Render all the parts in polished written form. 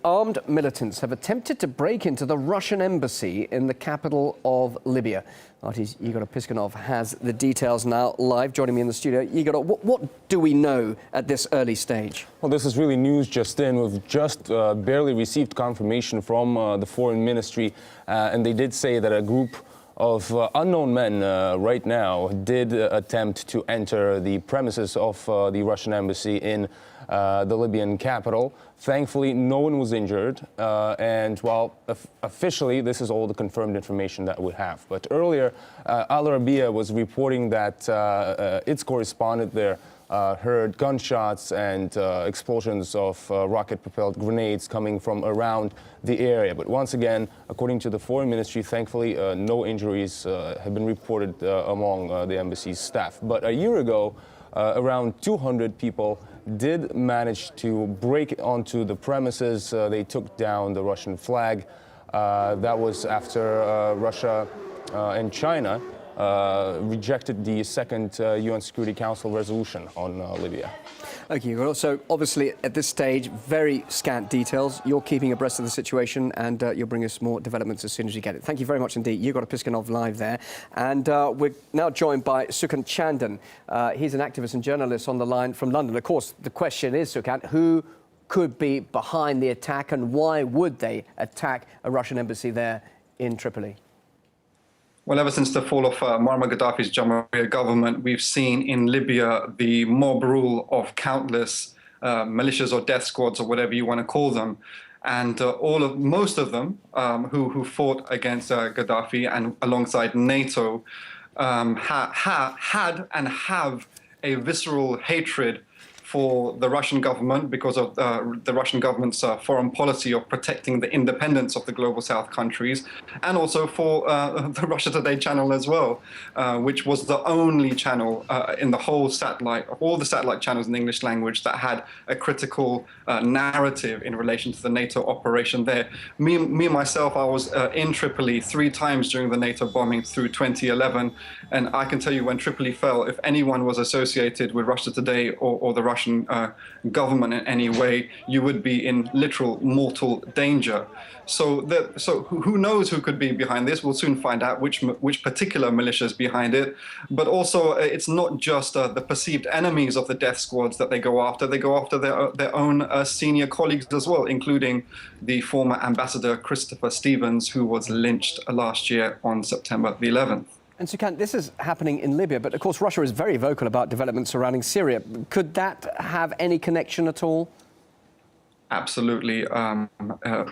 Armed militants have attempted to break into the Russian embassy in the capital of Libya. RT's Igor Piskunov has the details now live, joining me in the studio. Igor, what do we know at this early stage? Well, this is really news just in. We've just barely received confirmation from the Foreign Ministry, and they did say that a group of unknown men right now did attempt to enter the premises of the Russian embassy in the Libyan capital. Thankfully, no one was injured, and while officially this is all the confirmed information that we have. But earlier, Al Arabiya was reporting that its correspondent there heard gunshots and explosions of rocket-propelled grenades coming from around the area. But once again, according to the Foreign Ministry, thankfully no injuries have been reported among the embassy's staff. But a year ago, around 200 people did manage to break onto the premises. They took down the Russian flag. That was after Russia and China rejected the second UN Security Council resolution on Libya. Okay, well, so obviously at this stage, very scant details. You're keeping abreast of the situation, and you'll bring us more developments as soon as you get it. Thank you very much indeed. Igor Piskunov live there. And we're now joined by Sukant Chandan. He's an activist and journalist on the line from London. Of course, the question is, Sukant, who could be behind the attack, and why would they attack a Russian embassy there in Tripoli? Well, ever since the fall of Muammar Gaddafi's Jamahiriya government, we've seen in Libya the mob rule of countless militias or death squads or whatever you want to call them. And most of them who fought against Gaddafi and alongside NATO had and have a visceral hatred for the Russian government because of the Russian government's foreign policy of protecting the independence of the global South countries, and also for the Russia Today channel as well, which was the only channel in the whole satellite, of all the satellite channels in the English language, that had a critical narrative in relation to the NATO operation there. Me myself, I was in Tripoli 3 times during the NATO bombing through 2011, and I can tell you when Tripoli fell, if anyone was associated with Russia Today or the Russian government in any way, you would be in literal mortal danger. So who knows who could be behind this? We'll soon find out which particular militia is behind it. But also, it's not just the perceived enemies of the death squads that they go after. They go after their own senior colleagues as well, including the former ambassador Christopher Stevens, who was lynched last year on September the 11th. And Sukant, this is happening in Libya, but of course Russia is very vocal about developments surrounding Syria. Could that have any connection at all? Absolutely.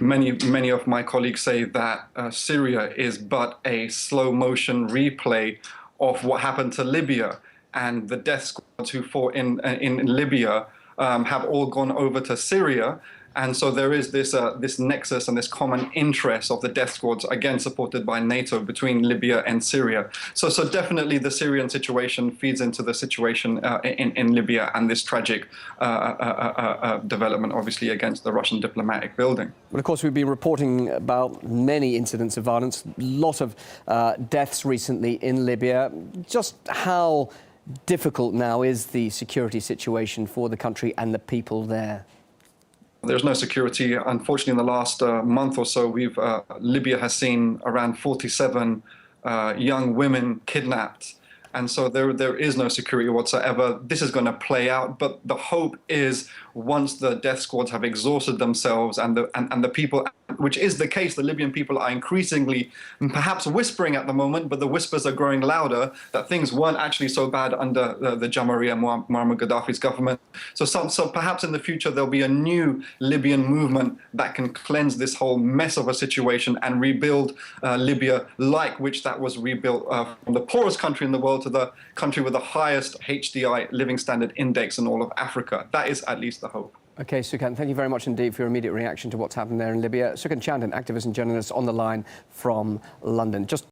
Many of my colleagues say that Syria is but a slow motion replay of what happened to Libya, and the death squads who fought in Libya have all gone over to Syria. And so there is this nexus and this common interest of the death squads, again supported by NATO, between Libya and Syria. So definitely the Syrian situation feeds into the situation in Libya, and this tragic development, obviously, against the Russian diplomatic building. Well, of course, we've been reporting about many incidents of violence, a lot of deaths recently in Libya. Just how difficult now is the security situation for the country and the people there? There's no security. Unfortunately, in the last month or so, Libya has seen around 47 young women kidnapped. And so there is no security whatsoever. This is going to play out, but the hope is once the death squads have exhausted themselves and the people, which is the case, the Libyan people are increasingly perhaps whispering at the moment, but the whispers are growing louder, that things weren't actually so bad under the Jamahiriya Muammar Gaddafi's government. So perhaps in the future there'll be a new Libyan movement that can cleanse this whole mess of a situation and rebuild Libya, like which that was rebuilt from the poorest country in the world to the country with the highest HDI living standard index in all of Africa. That is at least the hope. OK, Sukant, thank you very much indeed for your immediate reaction to what's happened there in Libya. Sukant Chandan, activist and journalist on the line from London.